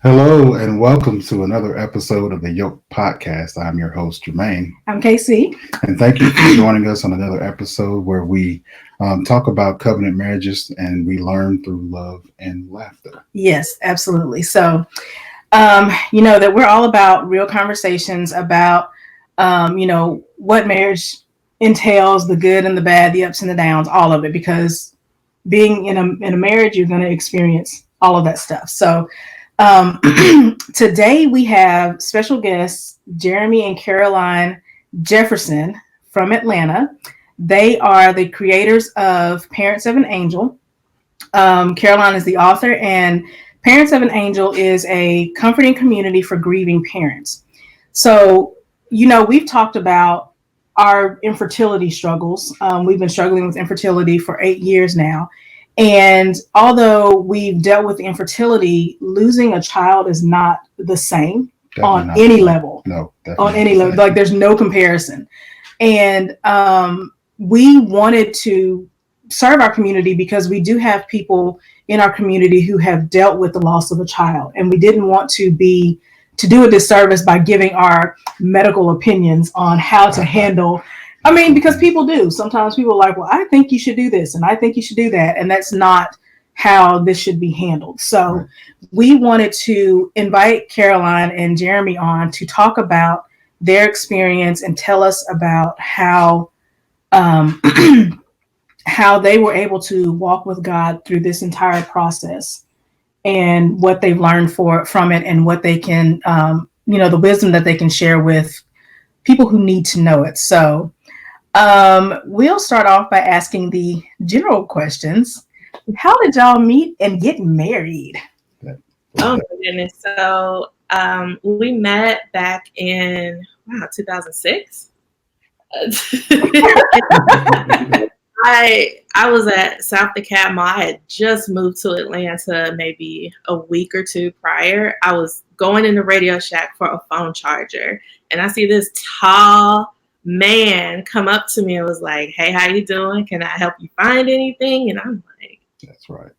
Hello and welcome to another episode of the Yoke Podcast. I'm your host, Jermaine. I'm Casey. And thank you for joining us on another episode where we talk about covenant marriages and we learn through love and laughter. Yes, absolutely. So, that we're all about real conversations about, what marriage entails, the good and the bad, the ups and the downs, all of it, because being in a marriage, you're going to experience all of that stuff. So, today we have special guests, Jeremy and Caroline Jefferson from Atlanta. They are the creators of Parents of an Angel. Caroline is the author, and Parents of an Angel is a comforting community for grieving parents. So, we've talked about our infertility struggles. We've been struggling with infertility for 8 years now. And although we've dealt with infertility, losing a child is not the same on any level. No, on any level. Like there's no comparison. And we wanted to serve our community because we do have people in our community who have dealt with the loss of a child. And we didn't want to do a disservice by giving our medical opinions on how to handle. I mean, because people do. Sometimes people are like, well, I think you should do this and I think you should do that. And that's not how this should be handled. So we wanted to invite Caroline and Jeremy on to talk about their experience and tell us about how how they were able to walk with God through this entire process and what they've learned from it and what they can, the wisdom that they can share with people who need to know it. So we'll start off by asking the general questions. How did y'all meet and get married? Oh my goodness. So we met back in 2006. I was at South DeKalb. I had just moved to Atlanta maybe a week or two prior. I was going in the Radio Shack for a phone charger, and I see this tall man come up to me and was like, "Hey, how you doing? Can I help you find anything?" And I'm like, "That's right."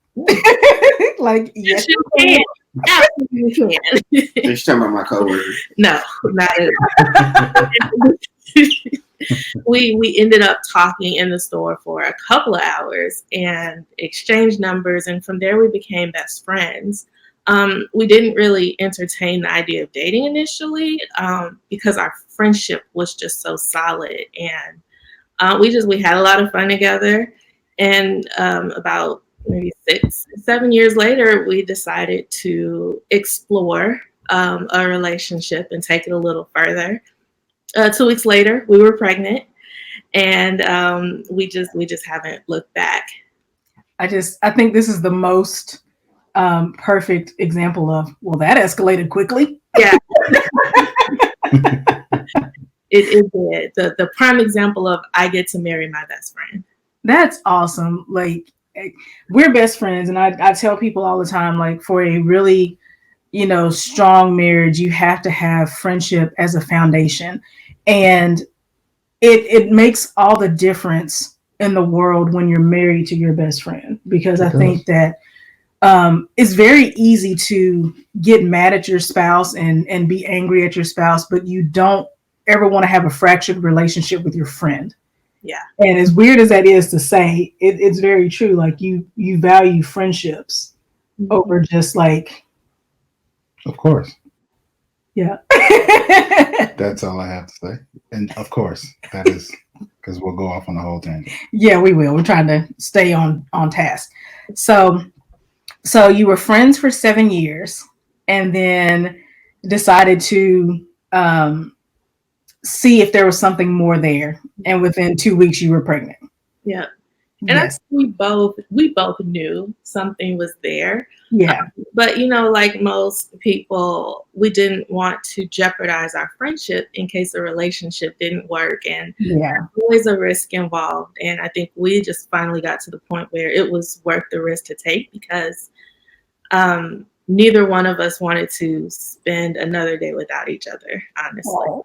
Like, yes, you can. Absolutely can. You're talking about my coworker? No, not at all. We ended up talking in the store for a couple of hours and exchanged numbers, and from there we became best friends. We didn't really entertain the idea of dating initially because our friendship was just so solid, and we had a lot of fun together. And about maybe 6-7 years later, we decided to explore a relationship and take it a little further. 2 weeks later, we were pregnant, and we just haven't looked back. I think this is the most perfect example of, well, that escalated quickly. Yeah. It did. The prime example of I get to marry my best friend. That's awesome. Like, we're best friends, and I tell people all the time, like, for a really, strong marriage, you have to have friendship as a foundation. And it makes all the difference in the world when you're married to your best friend, because I think that it's very easy to get mad at your spouse and be angry at your spouse, but you don't ever want to have a fractured relationship with your friend. Yeah. And as weird as that is to say, it's very true. Like you value friendships over just like. Of course. Yeah. That's all I have to say. And of course, that is because we'll go off on the whole tangent. Yeah, we will. We're trying to stay on task. So you were friends for 7 years and then decided to see if there was something more there. And within 2 weeks you were pregnant. Yeah. And yes. we both knew something was there. Yeah. But, like most people, we didn't want to jeopardize our friendship in case the relationship didn't work. And there's always a risk involved. And I think we just finally got to the point where it was worth the risk to take because neither one of us wanted to spend another day without each other, honestly. Oh,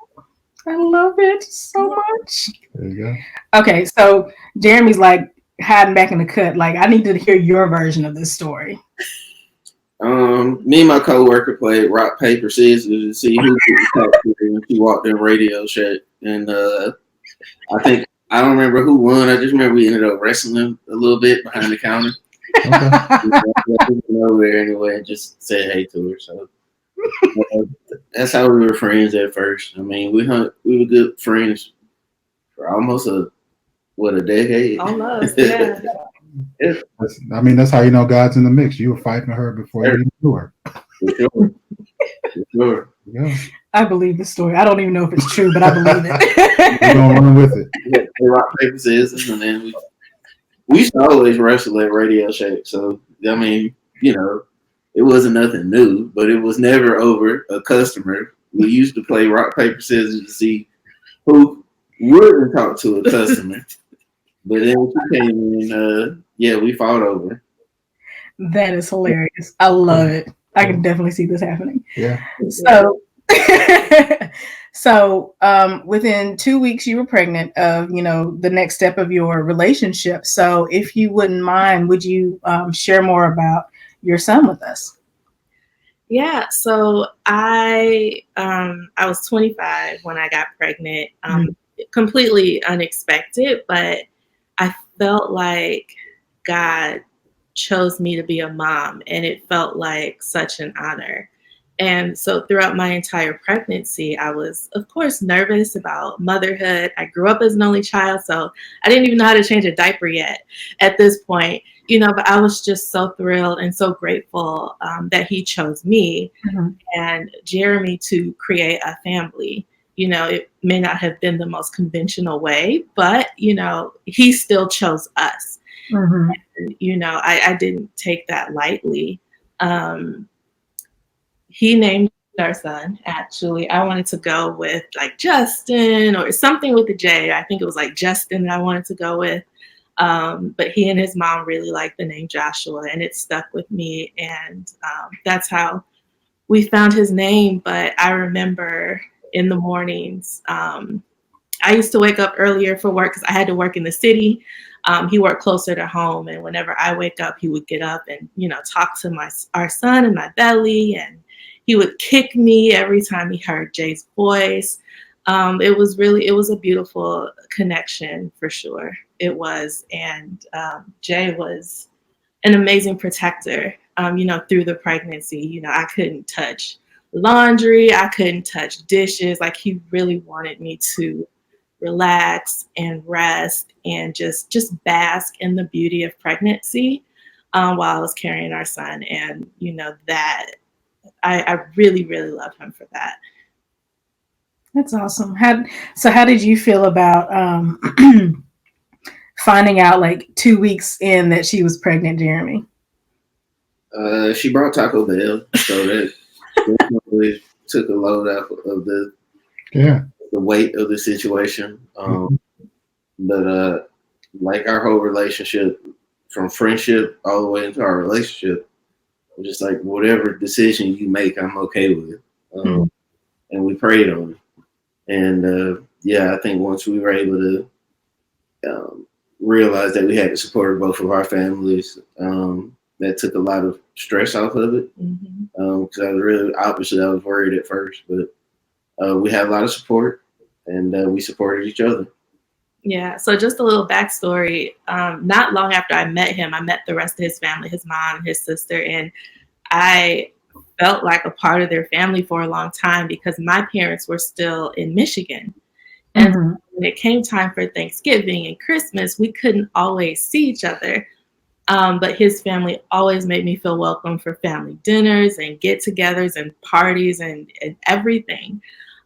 I love it so much. There you go. Okay, so Jeremy's like hiding back in the cut. Like, I need to hear your version of this story. Me and my coworker played rock, paper, scissors to see who could talk to her when she walked in Radio Shack. And I don't remember who won. I just remember we ended up wrestling a little bit behind the counter. We went over there anyway and just said hey to her. So that's how we were friends at first. I mean, we were good friends for almost a decade. Almost, yeah. I mean, that's how you know God's in the mix. You were fighting her before you even knew her. For sure. Yeah. I believe the story. I don't even know if it's true, but I believe it. We're gonna run with it. Yeah, rock, paper, scissors, and then we used to always wrestle at Radio Shack. So I mean, it wasn't nothing new, but it was never over a customer. We used to play rock, paper, scissors to see who wouldn't talk to a customer. But then when she came in, we fought over. That is hilarious. I love it. I can definitely see this happening. Yeah. So, within 2 weeks, you were pregnant of, the next step of your relationship. So if you wouldn't mind, would you share more about your son with us? Yeah, so I was 25 when I got pregnant, completely unexpected, but I felt like God chose me to be a mom, and it felt like such an honor. And so throughout my entire pregnancy, I was, of course, nervous about motherhood. I grew up as an only child, so I didn't even know how to change a diaper yet at this point, but I was just so thrilled and so grateful that he chose me and Jeremy to create a family. It may not have been the most conventional way, but, he still chose us. And, I didn't take that lightly. He named our son, actually. I wanted to go with like Justin or something with a J. I think it was like Justin that I wanted to go with. But he and his mom really liked the name Joshua, and it stuck with me. And that's how we found his name. But I remember in the mornings, I used to wake up earlier for work because I had to work in the city. He worked closer to home, and whenever I wake up, he would get up and talk to our son in my belly, and he would kick me every time he heard Jay's voice. It was a beautiful connection for sure. It was, and Jay was an amazing protector. Through the pregnancy, I couldn't touch laundry, I couldn't touch dishes. Like, he really wanted me to relax and rest and just bask in the beauty of pregnancy while I was carrying our son. And that I really, really love him for that. That's awesome. How did you feel about finding out like 2 weeks in that she was pregnant, Jeremy? She brought Taco Bell, so that definitely took a load out of the weight of the situation. But like our whole relationship, from friendship all the way into our relationship, just like whatever decision you make, I'm okay with it. And we prayed on it. And I think once we were able to realize that we had the support of both of our families, that took a lot of stress off of it. Because I was worried at first, but we had a lot of support, and we supported each other. Yeah, so just a little backstory. Not long after I met him, I met the rest of his family, his mom, his sister, and I felt like a part of their family for a long time because my parents were still in Michigan. And when it came time for Thanksgiving and Christmas, we couldn't always see each other. But his family always made me feel welcome for family dinners and get-togethers and parties and everything.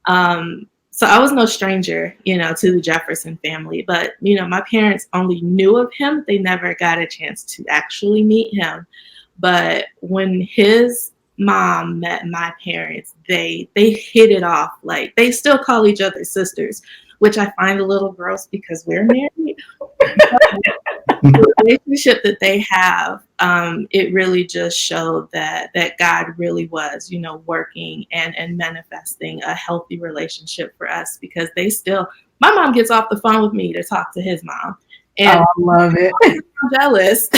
So I was no stranger, to the Jefferson family. But, my parents only knew of him. They never got a chance to actually meet him. But when his mom met my parents, they hit it off. Like, they still call each other sisters, which I find a little gross because we're married. The relationship that they have, it really just showed that God really was, working and manifesting a healthy relationship for us, because my mom gets off the phone with me to talk to his mom. And I love it. I'm jealous.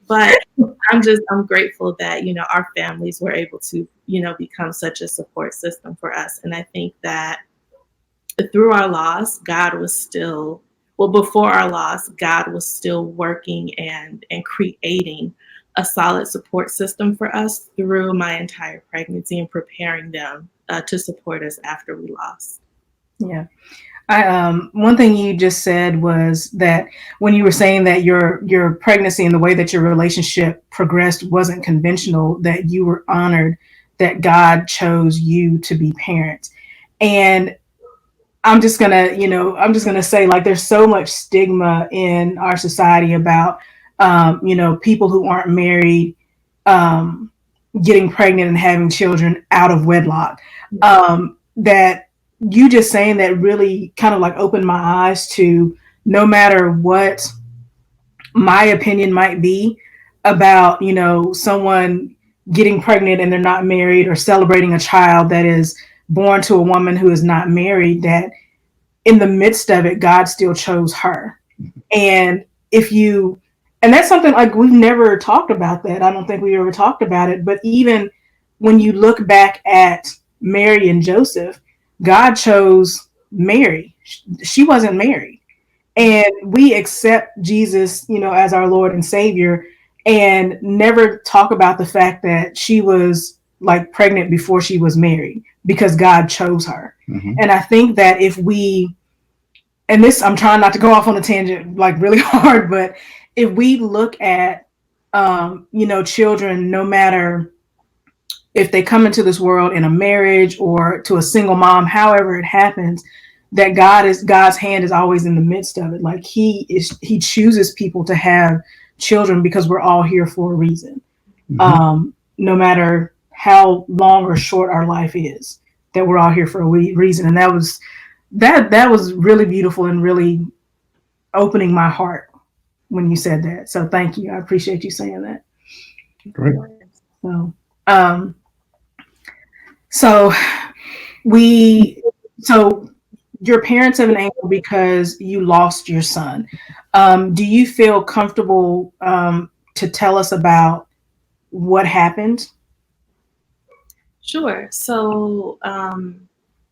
But I'm grateful that, our families were able to, become such a support system for us. And I think that through our loss, God was still, well, before our loss, God was still working and creating a solid support system for us through my entire pregnancy and preparing them to support us after we lost. Yeah. One thing you just said was that when you were saying that your pregnancy and the way that your relationship progressed wasn't conventional, that you were honored that God chose you to be parents. And I'm just gonna say, like, there's so much stigma in our society about people who aren't married getting pregnant and having children out of wedlock. That you just saying that really kind of like opened my eyes to, no matter what my opinion might be about, someone getting pregnant and they're not married, or celebrating a child that is born to a woman who is not married, that in the midst of it, God still chose her. And and that's something like we've never talked about that. I don't think we ever talked about it. But even when you look back at Mary and Joseph, God chose Mary. She wasn't married. And we accept Jesus, as our Lord and Savior, and never talk about the fact that she was like pregnant before she was married, because God chose her. Mm-hmm. And I think that and this, I'm trying not to go off on a tangent like really hard, but if we look at, children, no matter if they come into this world in a marriage or to a single mom, however it happens, that God's hand is always in the midst of it. Like he chooses people to have children because we're all here for a reason. Mm-hmm. No matter how long or short our life is, that we're all here for a reason. And that was really beautiful and really opening my heart when you said that. So thank you. I appreciate you saying that. Great. So your parents have an angel because you lost your son. Do you feel comfortable to tell us about what happened? Sure. So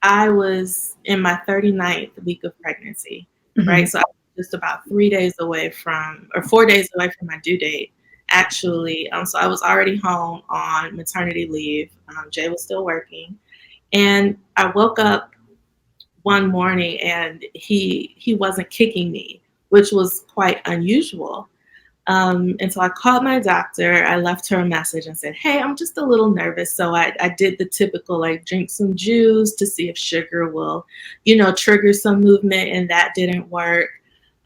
I was in my 39th week of pregnancy, mm-hmm. right? So I was just about 4 days away from my due date, actually. So I was already home on maternity leave. Jay was still working. And I woke up one morning and he wasn't kicking me, which was quite unusual. And so I called my doctor. I left her a message and said, hey, I'm just a little nervous. So I did the typical, like, drink some juice to see if sugar will, trigger some movement, and that didn't work.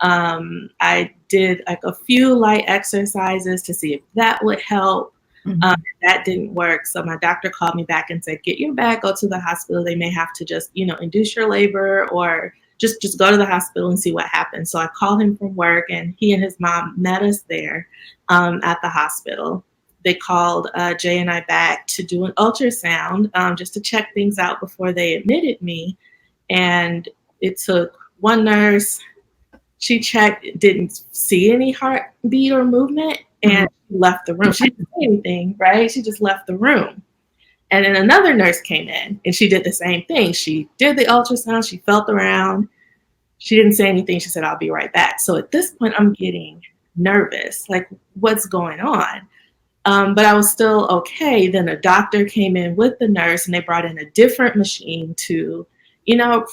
I did like a few light exercises to see if that would help. Mm-hmm. That didn't work. So my doctor called me back and said, get your bag, go to the hospital. They may have to just, induce your labor, or just go to the hospital and see what happens. So I called him from work, and he and his mom met us there at the hospital. They called Jay and I back to do an ultrasound just to check things out before they admitted me. And it took one nurse. She checked, didn't see any heartbeat or movement, and left the room. She didn't say anything, right? She just left the room. And then another nurse came in, and she did the same thing. She did the ultrasound. She felt around. She didn't say anything. She said, I'll be right back. So at this point, I'm getting nervous. Like, what's going on? But I was still okay. Then a doctor came in with the nurse, and they brought in a different machine to,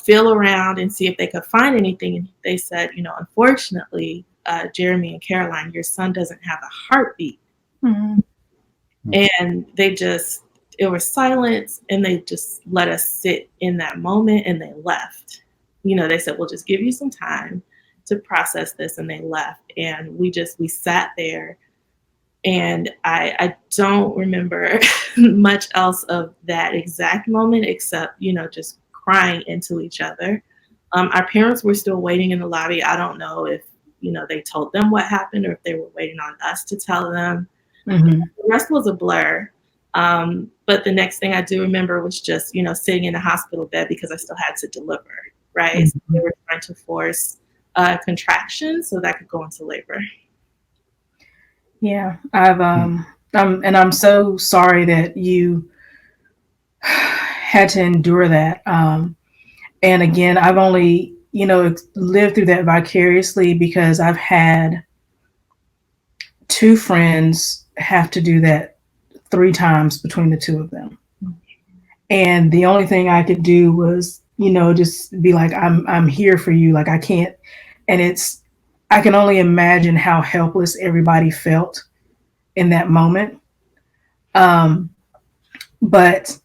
feel around and see if they could find anything. And they said, unfortunately, Jeremy and Caroline, your son doesn't have a heartbeat. Mm-hmm. And it was silence, and they just let us sit in that moment, and they left. They said, we'll just give you some time to process this, and they left. And we sat there, and I don't remember much else of that exact moment except, just crying into each other. Our parents were still waiting in the lobby. I don't know if, they told them what happened or if they were waiting on us to tell them. Mm-hmm. The rest was a blur. But the next thing I do remember was just, sitting in a hospital bed because I still had to deliver, right? Mm-hmm. So they were trying to force contractions so that I could go into labor. Yeah, I'm so sorry that you had to endure that. And again, I've only, lived through that vicariously because I've had two friends have to do that 3 times between the two of them. And the only thing I could do was, just be like, I'm here for you. Like I can't, and I can only imagine how helpless everybody felt in that moment. Um, but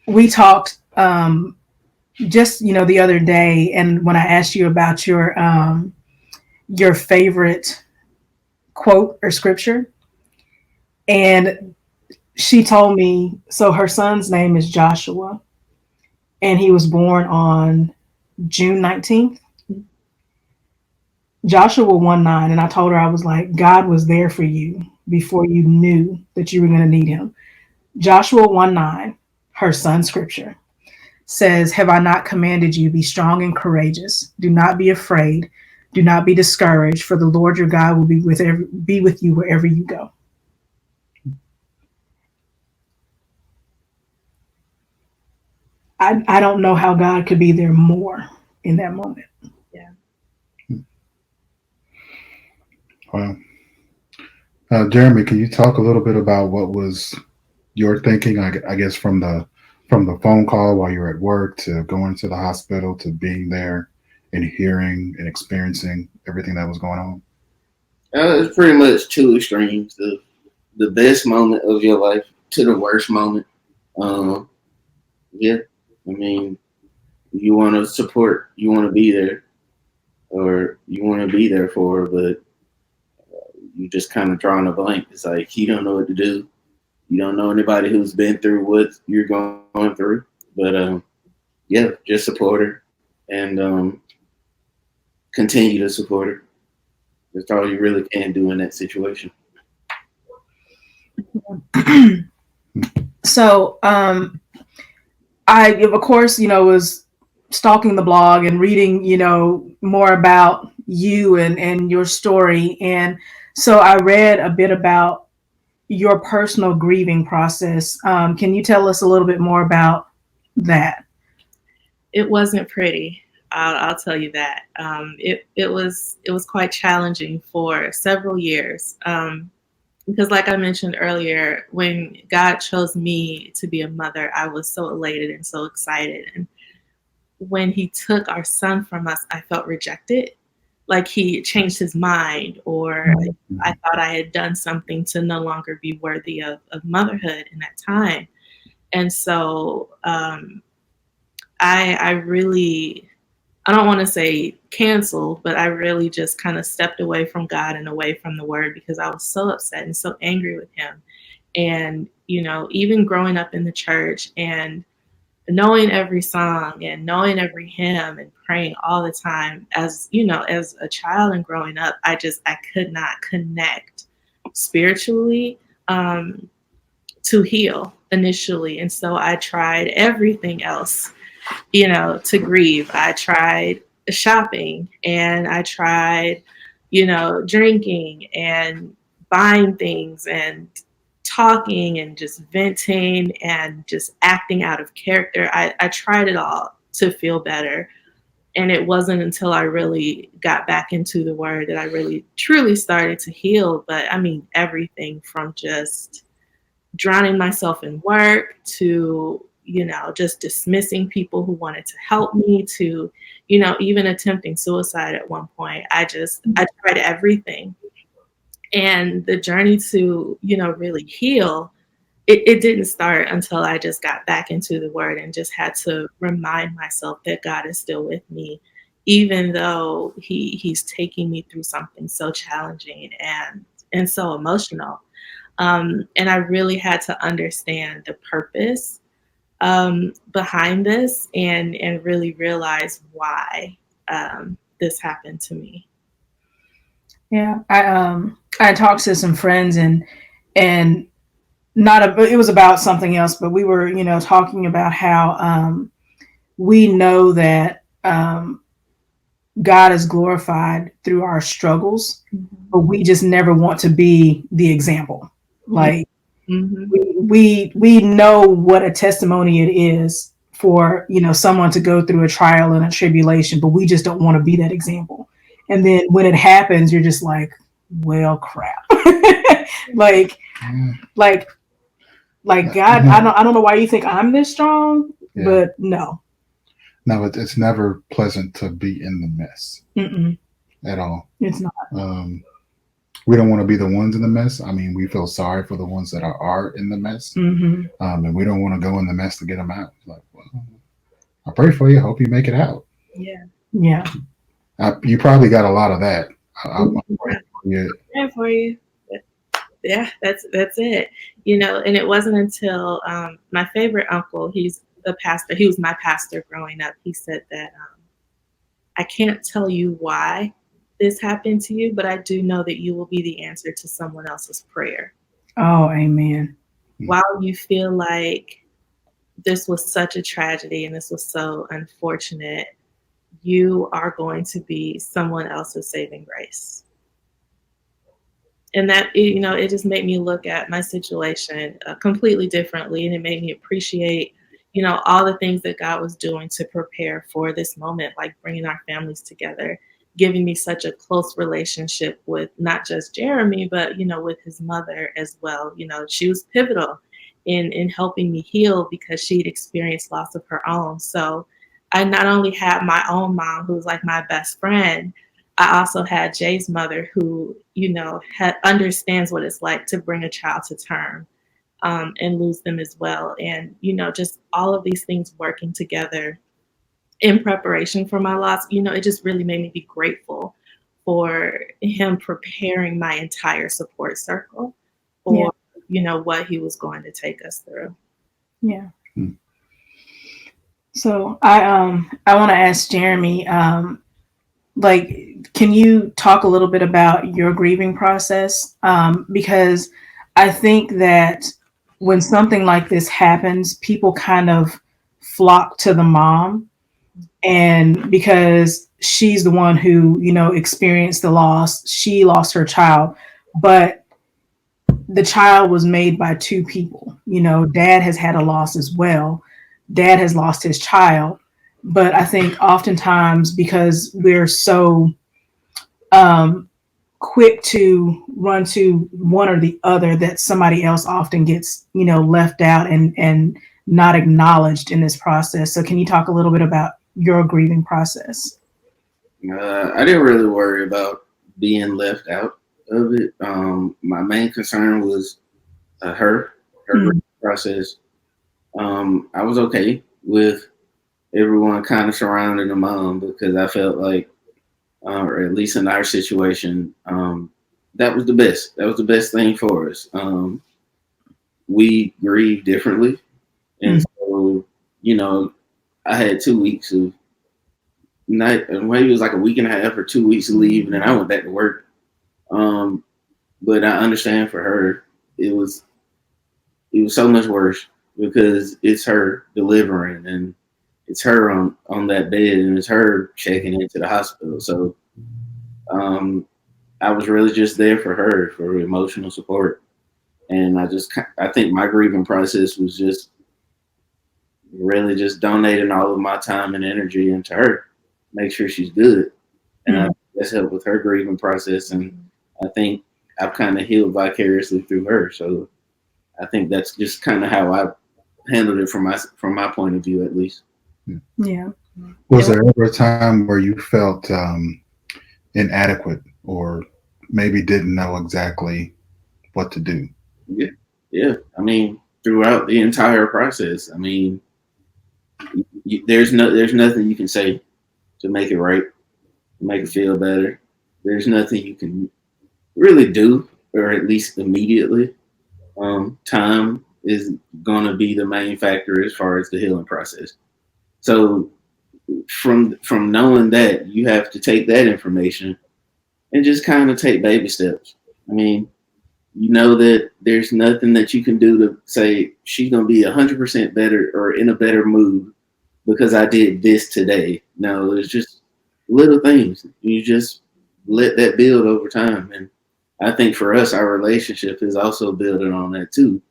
we talked just the other day, and when I asked you about your favorite quote or scripture, and she told me, so her son's name is Joshua, and he was born on June 19th. Joshua 1:9, and I told her, I was like, God was there for you before you knew that you were going to need him. Joshua 1:9, her son's scripture, says, have I not commanded you, be strong and courageous? Do not be afraid. Do not be discouraged, for the Lord your God will be with you wherever you go. I don't know how God could be there more in that moment. Yeah. Wow. Jeremy, can you talk a little bit about what was your thinking? I guess from the phone call while you're at work to going to the hospital to being there and hearing and experiencing everything that was going on. It's pretty much two extremes: the best moment of your life to the worst moment. Yeah, I mean, you want to support, you want to be there, or you want to be there for, but you just kind of drawing a blank. It's like you don't know what to do. You don't know anybody who's been through what you're going through. But yeah, just support her and continue to support her. That's all you really can do in that situation. So I, of course, was stalking the blog and reading, more about you and your story. And so I read a bit about your personal grieving process. Can you tell us a little bit more about that? It wasn't pretty. I'll tell you that. It was quite challenging for several years. Because like I mentioned earlier, when God chose me to be a mother, I was so elated and so excited. And when he took our son from us, I felt rejected. Like he changed his mind, or I thought I had done something to no longer be worthy of motherhood in that time. And so I really, I don't want to say cancel, but I really just kind of stepped away from God and away from the word because I was so upset and so angry with him. And, even growing up in the church and knowing every song and knowing every hymn and praying all the time as a child and growing up, I could not connect spiritually to heal initially. And so I tried everything else, to grieve. I tried shopping and I tried, drinking and buying things and talking and just venting and just acting out of character. I tried it all to feel better. And it wasn't until I really got back into the word that I really truly started to heal. But I mean, everything from just drowning myself in work to, just dismissing people who wanted to help me to, even attempting suicide at one point. I tried everything. And the journey to, really heal, it didn't start until I just got back into the word and just had to remind myself that God is still with me, even though he's taking me through something so challenging and so emotional. And I really had to understand the purpose behind this and really realize why this happened to me. Yeah, I talked to some friends and it was about something else, but we were talking about how we know that God is glorified through our struggles, but we just never want to be the example. Like we know what a testimony it is for, you know, someone to go through a trial and a tribulation, but we just don't want to be that example. And then when it happens, you're just like, well, crap. like like God, I don't know why you think I'm this strong, but no. No, it's never pleasant to be in the mess at all. It's not. We don't want to be the ones in the mess. I mean, we feel sorry for the ones that are in the mess, and we don't want to go in the mess to get them out. Like, well, I pray for you. Hope you make it out. Yeah. You probably got a lot of that. I'm praying for you. Yeah, that's it. You know, and it wasn't until my favorite uncle, he's the pastor, he was my pastor growing up. He said that I can't tell you why this happened to you, but I do know that you will be the answer to someone else's prayer. Oh, amen. While you feel like this was such a tragedy and this was so unfortunate, you are going to be someone else's saving grace. And that, you know, it just made me look at my situation completely differently. And it made me appreciate, you know, all the things that God was doing to prepare for this moment, like bringing our families together, giving me such a close relationship with not just Jeremy, but, you know, with his mother as well. You know, she was pivotal in helping me heal because she'd experienced loss of her own. So I not only had my own mom, who was like my best friend, I also had Jay's mother, who, you know, understands what it's like to bring a child to term and lose them as well. And, you know, just all of these things working together in preparation for my loss, you know, it just really made me be grateful for him preparing my entire support circle for, you know, what he was going to take us through. Yeah. So I want to ask Jeremy, like, can you talk a little bit about your grieving process? Because I think that when something like this happens, people kind of flock to the mom, and because she's the one who, you know, experienced the loss, she lost her child, but the child was made by two people. You know, dad has had a loss as well. Dad has lost his child. But I think oftentimes because we're so quick to run to one or the other, that somebody else often gets, you know, left out and not acknowledged in this process. So can you talk a little bit about your grieving process? I didn't really worry about being left out of it. My main concern was her grieving process. I was okay with everyone kind of surrounding the mom because I felt like, or at least in our situation, that was the best. That was the best thing for us. We grieve differently. And so, you know, I had 2 weeks of maybe it was like a week and a half or 2 weeks of leave, and then I went back to work. But I understand for her, it was so much worse because it's her delivering and it's her on that bed and it's her checking into the hospital. So I was really just there for her for emotional support. And I think my grieving process was just really just donating all of my time and energy into her, make sure she's good. And that's helped with her grieving process. And I think I've kind of healed vicariously through her. So I think that's just kind of how I handled it from my point of view, at least. Yeah. Was there ever a time where you felt inadequate or maybe didn't know exactly what to do? Yeah. I mean, throughout the entire process, I mean, there's nothing you can say to make it right, to make it feel better. There's nothing you can really do, or at least immediately. Time is going to be the main factor as far as the healing process. So from knowing that, you have to take that information and just kind of take baby steps. I mean, you know that there's nothing that you can do to say she's going to be 100% better or in a better mood because I did this today. No, it's just little things. You just let that build over time. And I think for us, our relationship is also building on that too.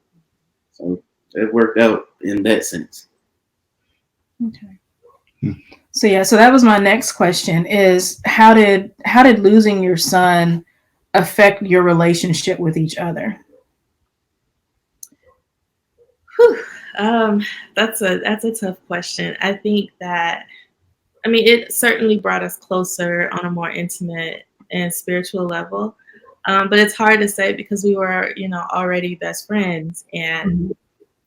So it worked out in that sense. Okay. So that was my next question is how did losing your son affect your relationship with each other? Whew. That's a tough question. I think that, I mean, it certainly brought us closer on a more intimate and spiritual level. But it's hard to say because we were, already best friends, and,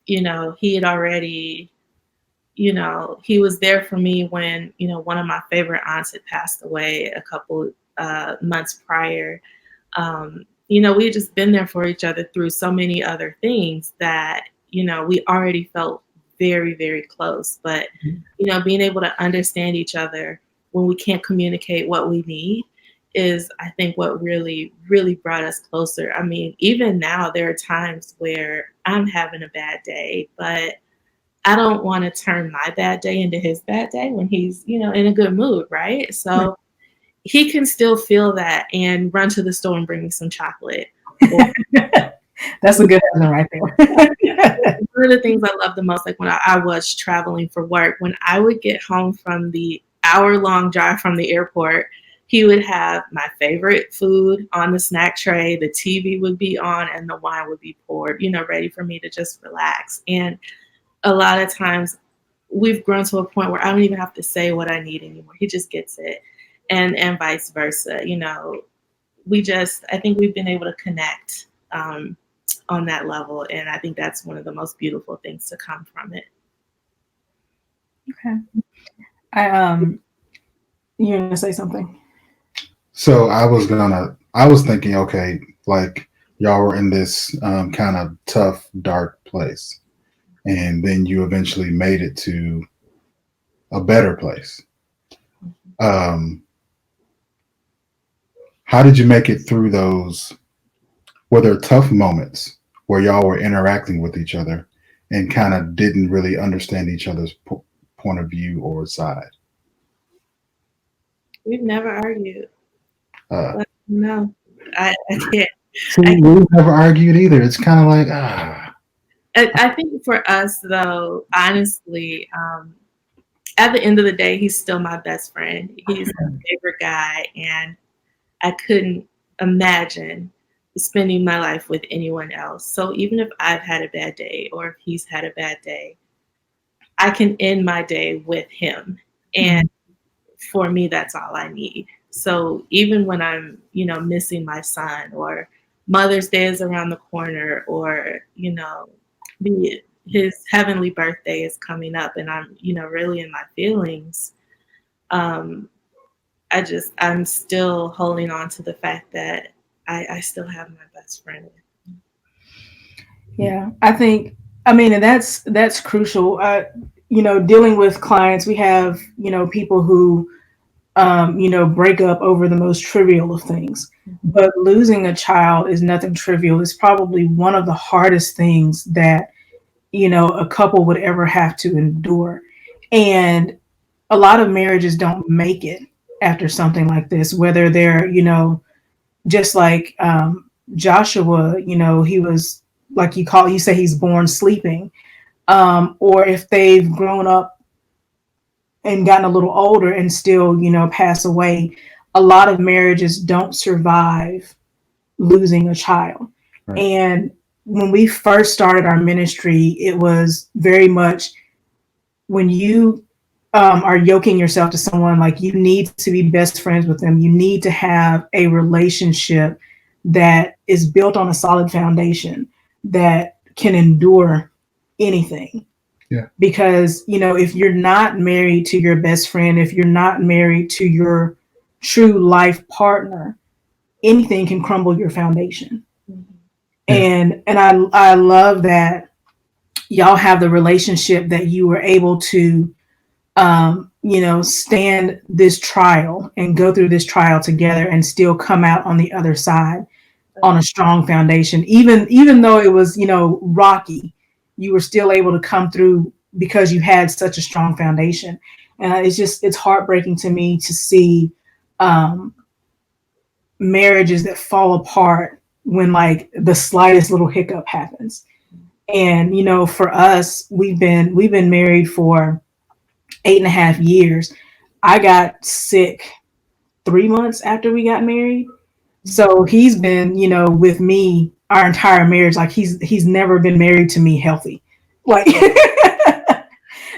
he had already, he was there for me when, one of my favorite aunts had passed away a couple months prior. We had just been there for each other through so many other things that, we already felt very, very close. But, being able to understand each other when we can't communicate what we need is, I think, what really, really brought us closer. I mean, even now, there are times where I'm having a bad day, but I don't want to turn my bad day into his bad day when he's, in a good mood, right? So he can still feel that and run to the store and bring me some chocolate. That's a good one right there. One of the things I love the most, like when I was traveling for work, when I would get home from the hour-long drive from the airport, he would have my favorite food on the snack tray, the TV would be on, and the wine would be poured, ready for me to just relax. And a lot of times we've grown to a point where I don't even have to say what I need anymore. He just gets it. And vice versa. I think we've been able to connect on that level. And I think that's one of the most beautiful things to come from it. Okay. You want to say something? So I was thinking, okay, like y'all were in this kind of tough, dark place, and then you eventually made it to a better place. How did you make it through those? Were there tough moments where y'all were interacting with each other and kind of didn't really understand each other's point of view or side? We've never argued. No, I can't. We've never argued either. It's kind of like, I think for us, though, honestly, at the end of the day, he's still my best friend. He's my favorite guy, and I couldn't imagine spending my life with anyone else. So even if I've had a bad day or if he's had a bad day, I can end my day with him. And for me, that's all I need. So even when I'm, missing my son, or Mother's Day is around the corner, or, his heavenly birthday is coming up and I'm, really in my feelings, I'm still holding on to the fact that I still have my best friend. Yeah, and that's crucial. Dealing with clients, we have, people who, break up over the most trivial of things, but losing a child is nothing trivial. It's probably one of the hardest things that, a couple would ever have to endure. And a lot of marriages don't make it after something like this, whether they're, just like Joshua, he was, like you say he's born sleeping, or if they've grown up and gotten a little older and still, pass away. A lot of marriages don't survive losing a child. Right. And when we first started our ministry, it was very much when you are yoking yourself to someone, like you need to be best friends with them. You need to have a relationship that is built on a solid foundation that can endure anything. Yeah. Because, if you're not married to your best friend, if you're not married to your true life partner, anything can crumble your foundation. Mm-hmm. And I love that y'all have the relationship that you were able to stand this trial and go through this trial together and still come out on the other side on a strong foundation. Even though it was, rocky, you were still able to come through because you had such a strong foundation. And it's heartbreaking to me to see marriages that fall apart when like the slightest little hiccup happens. And for us, we've been married for 8.5 years. I got sick 3 months after we got married. So he's been, with me our entire marriage. Like he's never been married to me healthy. Like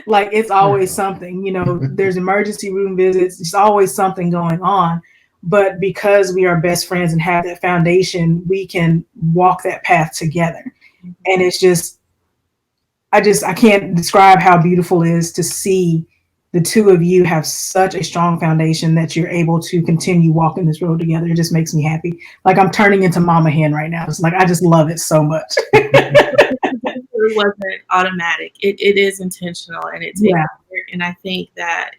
like it's always something, there's emergency room visits. There's always something going on. But because we are best friends and have that foundation, we can walk that path together. And it's just, I can't describe how beautiful it is to see the two of you have such a strong foundation that you're able to continue walking this road together. It just makes me happy. Like I'm turning into Mama Hen right now. It's like, I just love it so much. It wasn't automatic. It is intentional, and it takes work. And I think that,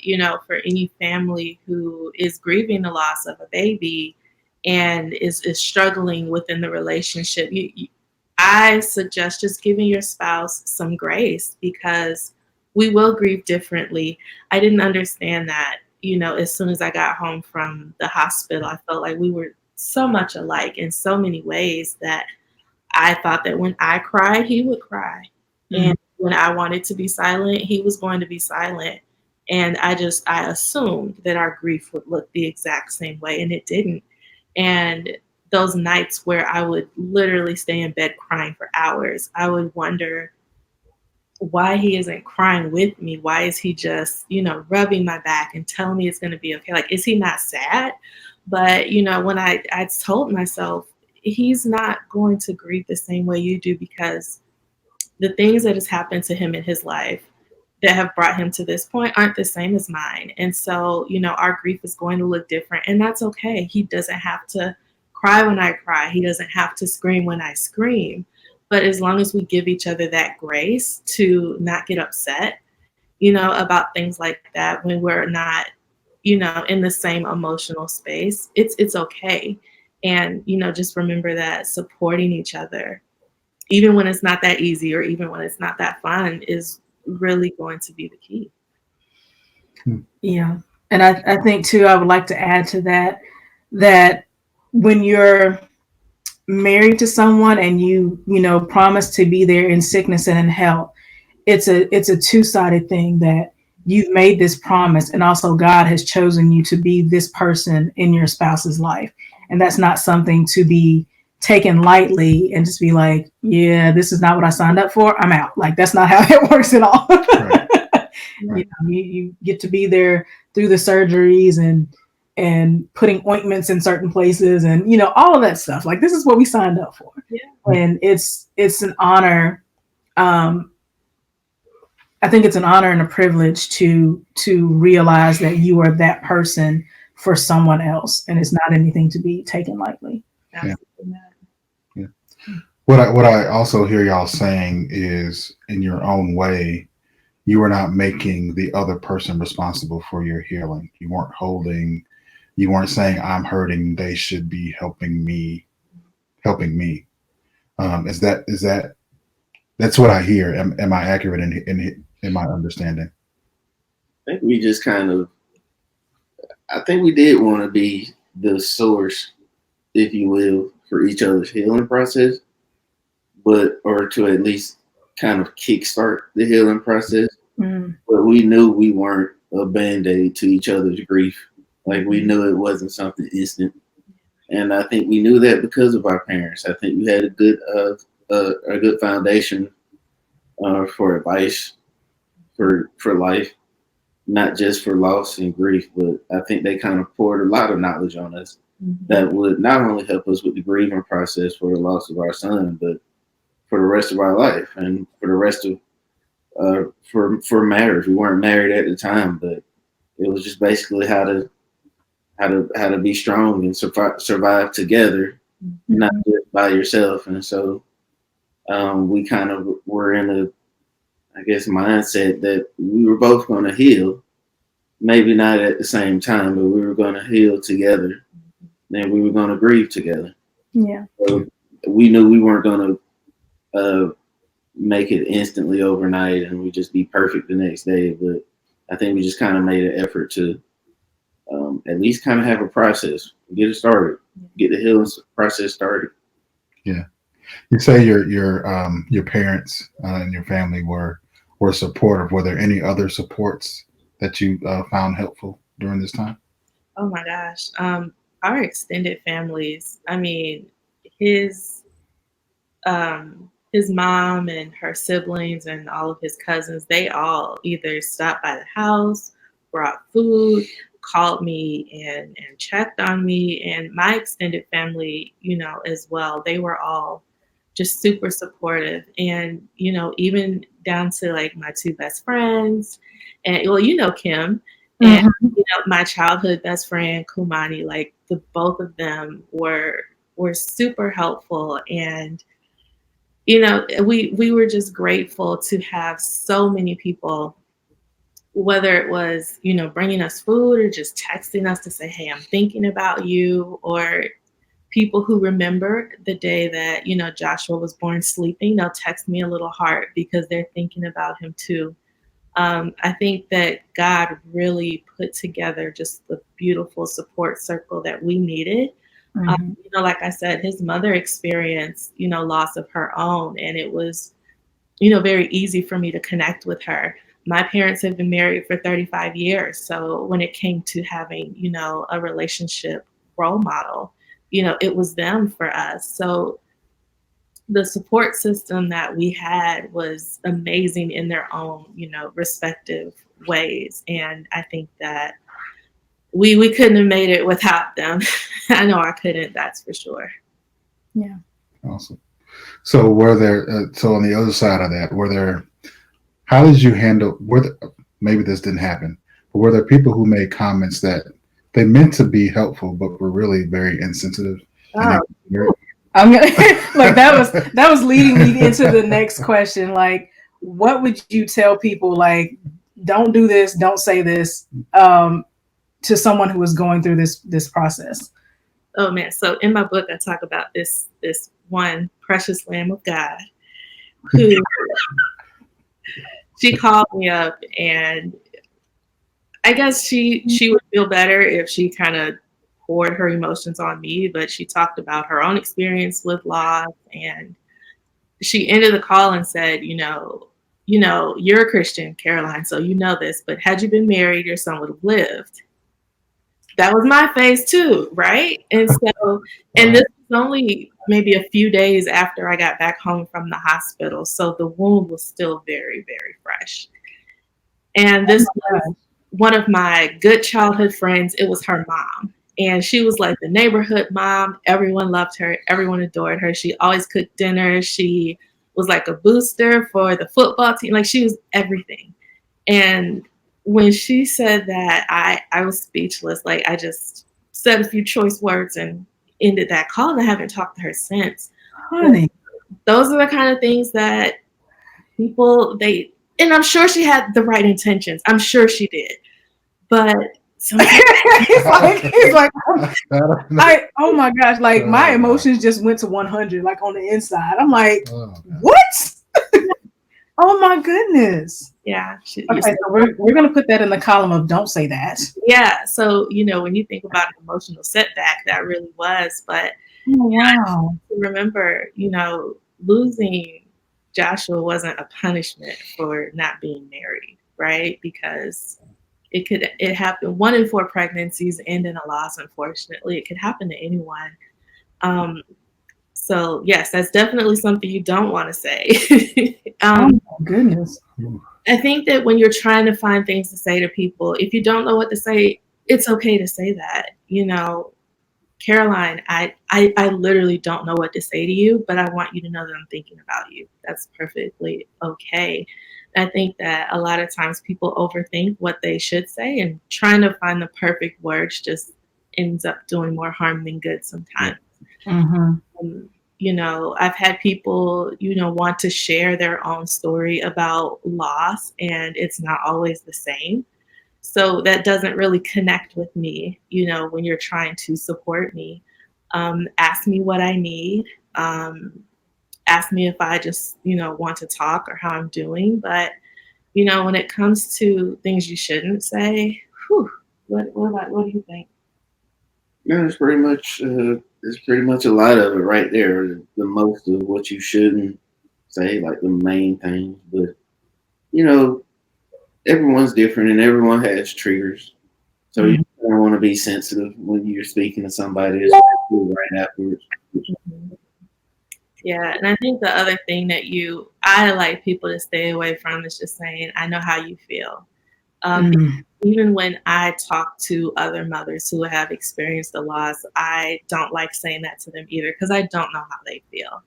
for any family who is grieving the loss of a baby and is struggling within the relationship, I suggest just giving your spouse some grace, because we will grieve differently. I didn't understand that, as soon as I got home from the hospital. I felt like we were so much alike in so many ways that I thought that when I cried, he would cry. Mm-hmm. And when I wanted to be silent, he was going to be silent. And I assumed that our grief would look the exact same way, and it didn't. And those nights where I would literally stay in bed crying for hours, I would wonder why he isn't crying with me. Why is he just, rubbing my back and telling me it's going to be okay? Like, is he not sad? But, when I told myself, he's not going to grieve the same way you do, because the things that has happened to him in his life that have brought him to this point aren't the same as mine. And so, our grief is going to look different, and that's okay. He doesn't have to cry when I cry. He doesn't have to scream when I scream. But as long as we give each other that grace to not get upset, about things like that when we're not, in the same emotional space, it's okay. And, just remember that supporting each other, even when it's not that easy or even when it's not that fun, is really going to be the key. Yeah. And I think too, I would like to add to that when you're married to someone and you promise to be there in sickness and in health, it's a two-sided thing, that you've made this promise, and also God has chosen you to be this person in your spouse's life. And that's not something to be taken lightly and just be like, yeah, this is not what I signed up for, I'm out. Like, that's not how it works at all. Right. Right. You get to be there through the surgeries and putting ointments in certain places and all of that stuff. Like, this is what we signed up for. Yeah. And it's an honor. I think it's an honor and a privilege to realize that you are that person for someone else, and it's not anything to be taken lightly. Yeah. Yeah. What I also hear y'all saying is, in your own way, you are not making the other person responsible for your healing. You weren't saying, I'm hurting, they should be helping me. Is that that's what I hear. Am I accurate in my understanding? I think we just I think we did want to be the source, if you will, for each other's healing process, or to at least kind of kickstart the healing process. Mm. But we knew we weren't a Band-Aid to each other's grief. Like, we knew it wasn't something instant. And I think we knew that because of our parents. I think we had a good foundation for advice for life, not just for loss and grief, but I think they kind of poured a lot of knowledge on us that would not only help us with the grieving process for the loss of our son, but for the rest of our life and for the rest of for marriage. We weren't married at the time, but it was just basically how to be strong and survive together, not just by yourself. And so we kind of were in a mindset that we were both going to heal, maybe not at the same time, but we were going to heal together, and we were going to grieve together. Yeah. So we knew we weren't going to make it instantly overnight and we just be perfect the next day, but I think we just kind of made an effort to at least kind of have a process, get it started, get the healing process started. Yeah. You say your parents and your family were supportive. Were there any other supports that you found helpful during this time? Oh my gosh. Our extended families. I mean, his his mom and her siblings and all of his cousins, they all either stopped by the house, brought food, called me and checked on me, and my extended family, as well. They were all just super supportive, and even down to like my two best friends, and well, Kim, and Mhm. my childhood best friend Kumani, like the both of them were super helpful, and we were just grateful to have so many people, whether it was bringing us food or just texting us to say, hey, I'm thinking about you, or people who remember the day that Joshua was born sleeping, they'll text me a little heart because they're thinking about him too. I think that God really put together just the beautiful support circle that we needed. Mhm. Like I said, his mother experienced, loss of her own, and it was, very easy for me to connect with her. My parents have been married for 35 years. So when it came to having, a relationship role model, it was them for us. So the support system that we had was amazing in their own, respective ways. And I think that we couldn't have made it without them. I know I couldn't, that's for sure. Yeah. Awesome. So were there? So on the other side of that, were there? How did you handle? Maybe this didn't happen, but were there people who made comments that they meant to be helpful but were really very insensitive? And Oh, I'm gonna like that was leading me into the next question. Like, what would you tell people? Like, don't do this, don't say this, to someone who is going through this process. oh man. So in my book, I talk about this one precious Lamb of God who she called me up, and I guess she would feel better if she kind of poured her emotions on me, but she talked about her own experience with loss, and she ended the call and said, you're a Christian, Caroline, so you know this, but had you been married, your son would have lived. That was my face too, right? And so, and this was only maybe a few days after I got back home from the hospital, so the wound was still very, very fresh. And Oh this my was gosh. one of my good childhood friends. It was her mom. And she was like the neighborhood mom. Everyone loved her. Everyone adored her. She always cooked dinner. She was like a booster for the football team. Like she was everything. And when she said that, I was speechless. Like I just said a few choice words and ended that call, and I haven't talked to her since. But Honey. those are the kind of things that people and I'm sure she had the right intentions. I'm sure she did. But sometimes he's like I oh my gosh, like my Oh, emotions just went to 100 like on the inside. I'm like, oh, what? Oh my goodness. yeah, Okay, so we're gonna put that in the column of don't say that. yeah. So, when you think about an emotional setback, that really was. But Oh wow. remember, losing Joshua wasn't a punishment for not being married, right? Because it happened. 1 in 4 pregnancies end in a loss. Unfortunately, it could happen to anyone. Um, so yes, that's definitely something you don't want to say. Oh my goodness. I think that when you're trying to find things to say to people, if you don't know what to say, it's okay to say that. Caroline, I literally don't know what to say to you, but I want you to know that I'm thinking about you. That's perfectly okay. I think that a lot of times people overthink what they should say, and trying to find the perfect words just ends up doing more harm than good sometimes. Mm-hmm. Um, I've had people, want to share their own story about loss, and it's not always the same. So that doesn't really connect with me, when you're trying to support me. Ask me what I need. Ask me if I just, want to talk or how I'm doing. But When it comes to things you shouldn't say, whew, what do you think? No, it's pretty much a lot of it right there. The most of what you shouldn't say, like the main things. But you know, everyone's different and everyone has triggers. So you don't want to be sensitive when you're speaking to somebody, especially right afterwards. Mhm. Yeah, and I think the other thing that I like people to stay away from is just saying, "I know how you feel." Because Mm. even when I talk to other mothers who have experienced the loss, I don't like saying that to them either because I don't know how they feel.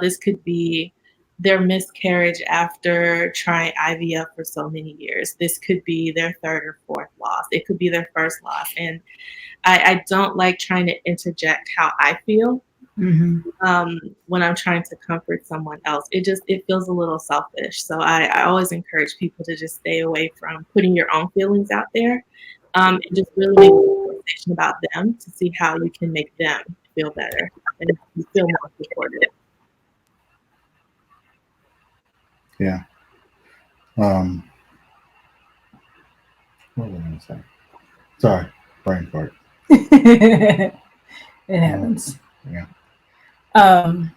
This could be their miscarriage after trying IVF for so many years. This could be their third or fourth loss. It could be their first loss. And I don't like trying to interject how I feel Hmm. when I'm trying to comfort someone else. It feels a little selfish. So I always encourage people to just stay away from putting your own feelings out there, and just really make a conversation about them to see how you can make them feel better and feel more supported. Yeah. Um, what was I going to say? Sorry, brain fart. It happens. Yeah. Um,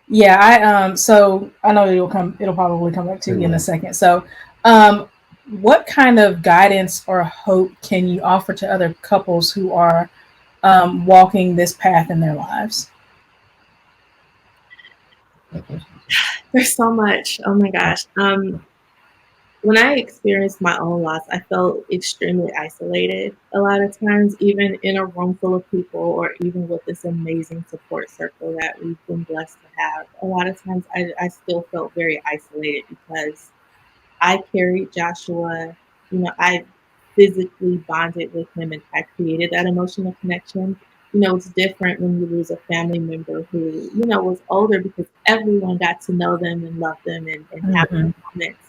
yeah, so I know it'll probably come back to It you in a will. second. So um what kind of guidance or hope can you offer to other couples who are walking this path in their lives? That's what There's so much. Oh my gosh. When I experienced my own loss, I felt extremely isolated a lot of times, even in a room full of people or even with this amazing support circle that we've been blessed to have. A lot of times I still felt very isolated because I carried Joshua. I physically bonded with him and I created that emotional connection. It's different when you lose a family member who, was older because everyone got to know them and love them and have Hmm. moments.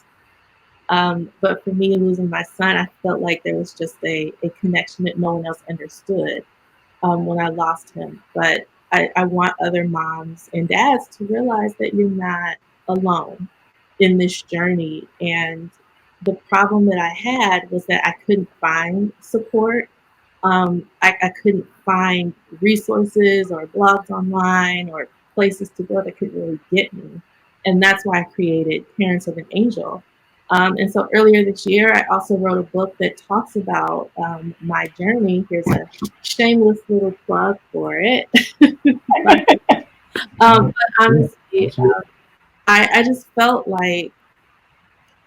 But for me, losing my son, I felt like there was just a connection that no one else understood when I lost him. But I want other moms and dads to realize that you're not alone in this journey. And the problem that I had was that I couldn't find support. I couldn't find resources or blogs online or places to go that could really get me. And that's why I created Parents of an Angel. And so earlier this year, I also wrote a book that talks about my journey. Here's a shameless little plug for it. I'm But honestly, I just felt like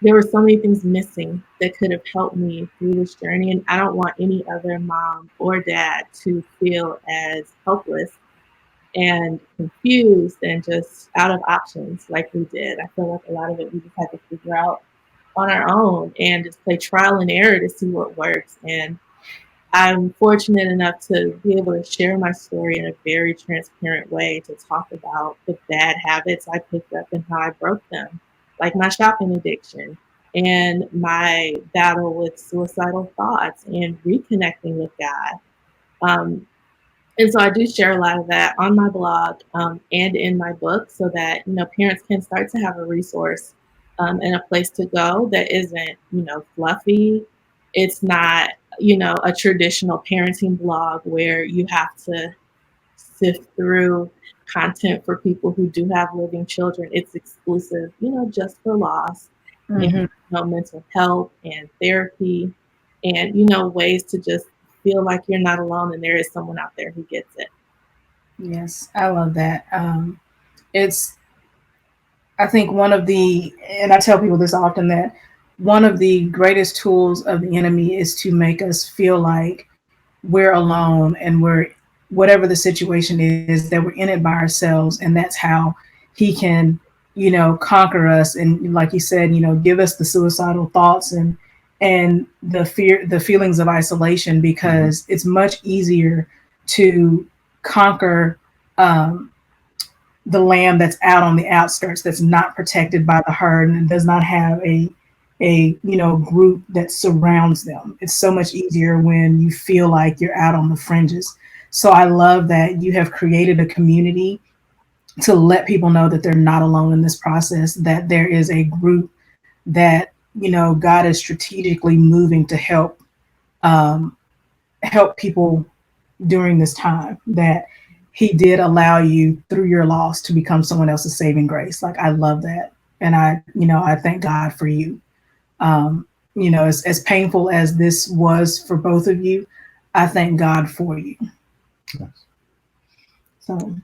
there were so many things missing that could have helped me through this journey. And I don't want any other mom or dad to feel as helpless and confused and just out of options like we did. I feel like a lot of it we just had to figure out on our own and just play trial and error to see what works. And I'm fortunate enough to be able to share my story in a very transparent way to talk about the bad habits I picked up and how I broke them, like my shopping addiction and my battle with suicidal thoughts and reconnecting with God. Um, and so I do share a lot of that on my blog and in my book so that, parents can start to have a resource and a place to go that isn't, fluffy. It's not, a traditional parenting blog where you have to sift through content for people who do have living children. It's exclusive, just for loss and, Hmm. mental health and therapy and, ways to just feel like you're not alone and there is someone out there who gets it. Yes, I love that. It's I think one of the, and I tell people this often, that one of the greatest tools of the enemy is to make us feel like we're alone and we're, whatever the situation is, that we're in it by ourselves. And that's how he can, conquer us. And like you said, give us the suicidal thoughts and the feelings of isolation, because it's much easier to conquer um, the lamb that's out on the outskirts, that's not protected by the herd and does not have a group that surrounds them. It's so much easier when you feel like you're out on the fringes. So I love that you have created a community to let people know that they're not alone in this process, that there is a group that, God is strategically moving to um, help people during this time, that he did allow you through your loss to become someone else's saving grace. Like, I love that. And I thank God for you. As painful as this was for both of you, I thank God for you. Yes. So,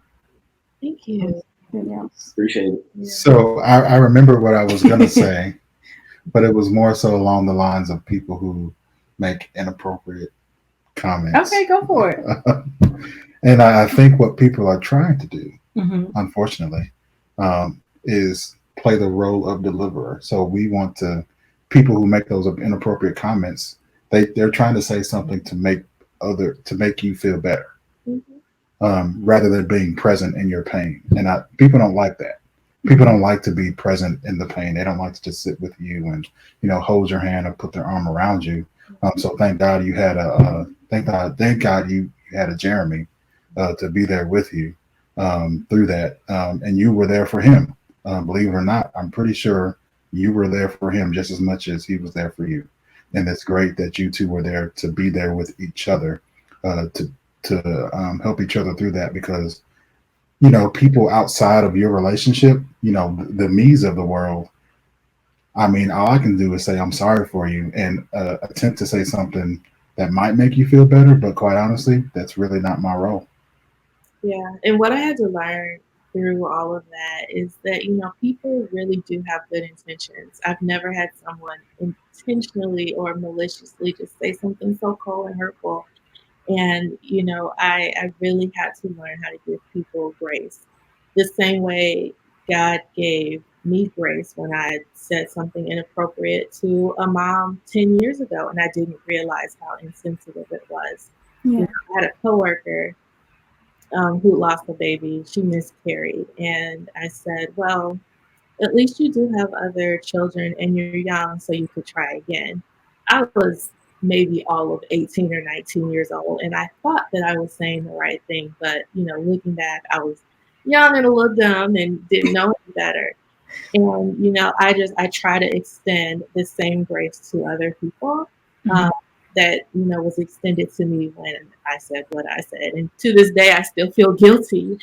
Thank you. Appreciate it. Yeah. So I remember what I was going to say, but it was more so along the lines of people who make inappropriate comments. Okay, go for it. And I think what people are trying to do, Mm-hmm. unfortunately, is play the role of deliverer. So we want people who make those inappropriate comments, they're trying to say something to make you feel better, rather than being present in your pain. And people don't like that. People don't like to be present in the pain. They don't like to just sit with you and hold your hand or put their arm around you. So thank God you had thank God you had a Jeremy to be there with you through that, and you were there for him. Believe it or not, I'm pretty sure you were there for him just as much as he was there for you. And it's great that you two were there to be there with each other, to help each other through that, because people outside of your relationship, the me's of the world, I mean, all I can do is say I'm sorry for you and attempt to say something that might make you feel better, but quite honestly, that's really not my role. Yeah. And what I had to learn through all of that is that, people really do have good intentions. I've never had someone intentionally or maliciously just say something so cold and hurtful. And, I really had to learn how to give people grace. The same way God gave me grace when I said something inappropriate to a mom 10 years ago, and I didn't realize how insensitive it was. Yeah. I had a coworker who lost a baby. She miscarried. And I said, well, at least you do have other children and you're young, so you could try again. I was maybe all of 18 or 19 years old, and I thought that I was saying the right thing. But, looking back, I was young and a little dumb and didn't know any better. And, I try to extend the same grace to other people. Mhm. That was extended to me when I said what I said, and to this day I still feel guilty,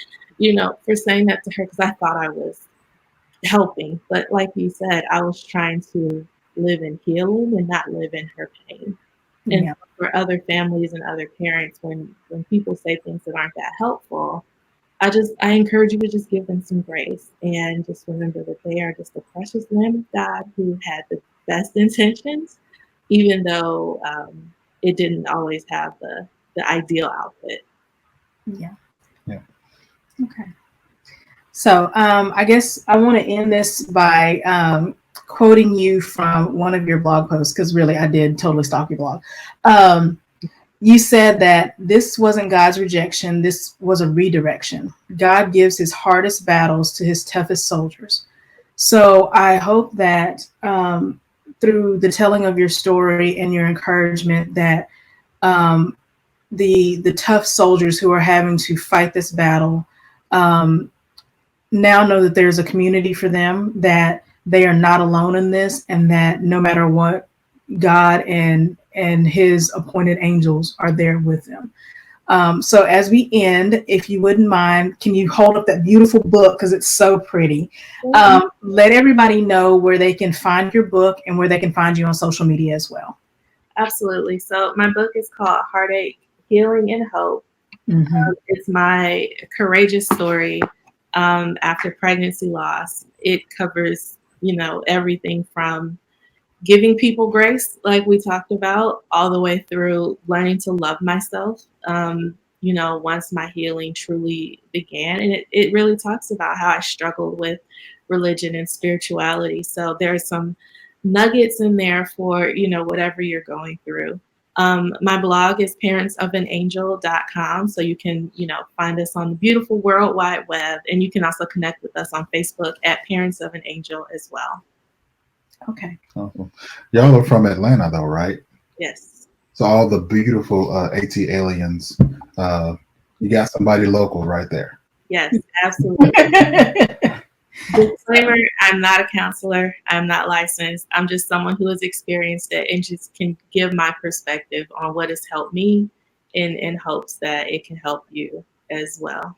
for saying that to her, because I thought I was helping. But like you said, I was trying to live in healing and not live in her pain. And Yeah. for other families and other parents, when people say things that aren't that helpful, I encourage you to just give them some grace and just remember that they are just a precious Lamb of God who had the best intentions, even though it didn't always have the ideal outfit. Yeah. Yeah. Okay. So I guess I want to end this by quoting you from one of your blog posts, because really I did totally stalk your blog. You said that this wasn't God's rejection. This was a redirection. God gives his hardest battles to his toughest soldiers. So I hope that through the telling of your story and your encouragement, that um, the tough soldiers who are having to fight this battle um, now know that there's a community for them, that they are not alone in this, and that no matter what, God and his appointed angels are there with them. So as we end, if you wouldn't mind, can you hold up that beautiful book, because it's so pretty? Let everybody know where they can find your book and where they can find you on social media as well. Absolutely. So my book is called Heartache, Healing, and Hope. Mm-hmm. It's my courageous story after pregnancy loss. It covers, everything from giving people grace, like we talked about, all the way through learning to love myself, once my healing truly began. And it really talks about how I struggled with religion and spirituality. So there's some nuggets in there for, whatever you're going through. My blog is parentsofanangel.com. So you can, find us on the beautiful World Wide Web. And you can also connect with us on Facebook at Parents of an Angel as well. Okay. Awesome. Y'all are from Atlanta, though, right? Yes. So all the beautiful AT aliens, you got somebody local right there. Yes, absolutely. Disclaimer, I'm not a counselor. I'm not licensed. I'm just someone who has experienced it and just can give my perspective on what has helped me in hopes that it can help you as well.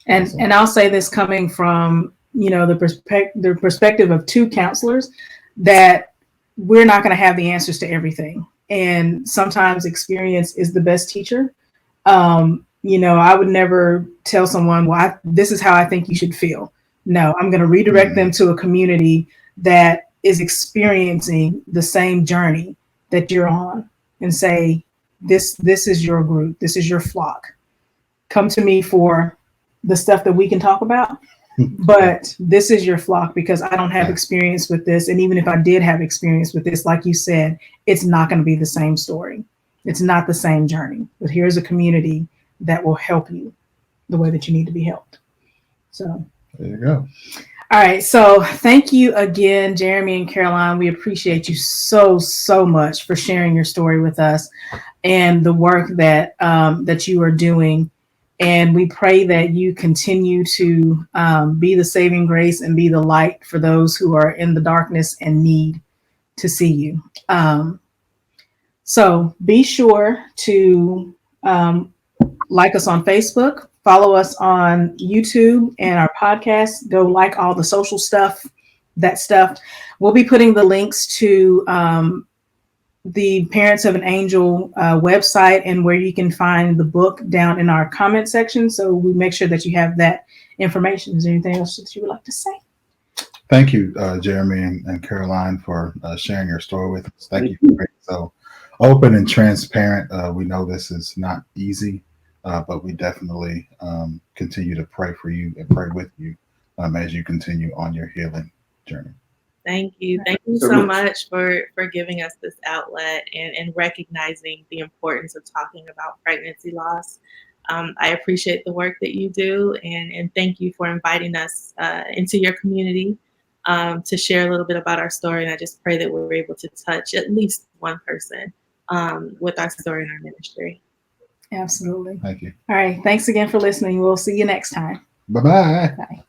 And I'll say this coming from, the perspective of two counselors, that we're not going to have the answers to everything. And sometimes experience is the best teacher. I would never tell someone, well, this is how I think you should feel. No, I'm going to redirect them to a community that is experiencing the same journey that you're on and say, this is your group. This is your flock. Come to me for the stuff that we can talk about. But this is your flock because I don't have experience with this. And even if I did have experience with this, like you said, it's not going to be the same story. It's not the same journey. But here's a community that will help you the way that you need to be helped. So there you go. All right. So thank you again, Jeremy and Caroline. We appreciate you so much for sharing your story with us and the work that you are doing. And we pray that you continue to be the saving grace and be the light for those who are in the darkness and need to see you. So be sure to like us on Facebook, follow us on YouTube and our podcast. Go like all the social stuff, that stuff. We'll be putting the links to the Parents of an Angel website and where you can find the book down in our comment section. So we make sure that you have that information. Is there anything else that you would like to say? Thank you, Jeremy and Caroline, for sharing your story with us. Thank you for being so open and transparent. We know this is not easy, but we definitely continue to pray for you and pray with you as you continue on your healing journey. Thank you. Thank you so much for giving us this outlet and recognizing the importance of talking about pregnancy loss. I appreciate the work that you do, and thank you for inviting us into your community to share a little bit about our story. And I just pray that we're able to touch at least one person with our story and our ministry. Absolutely. Thank you. All right. Thanks again for listening. We'll see you next time. Bye-bye. Bye.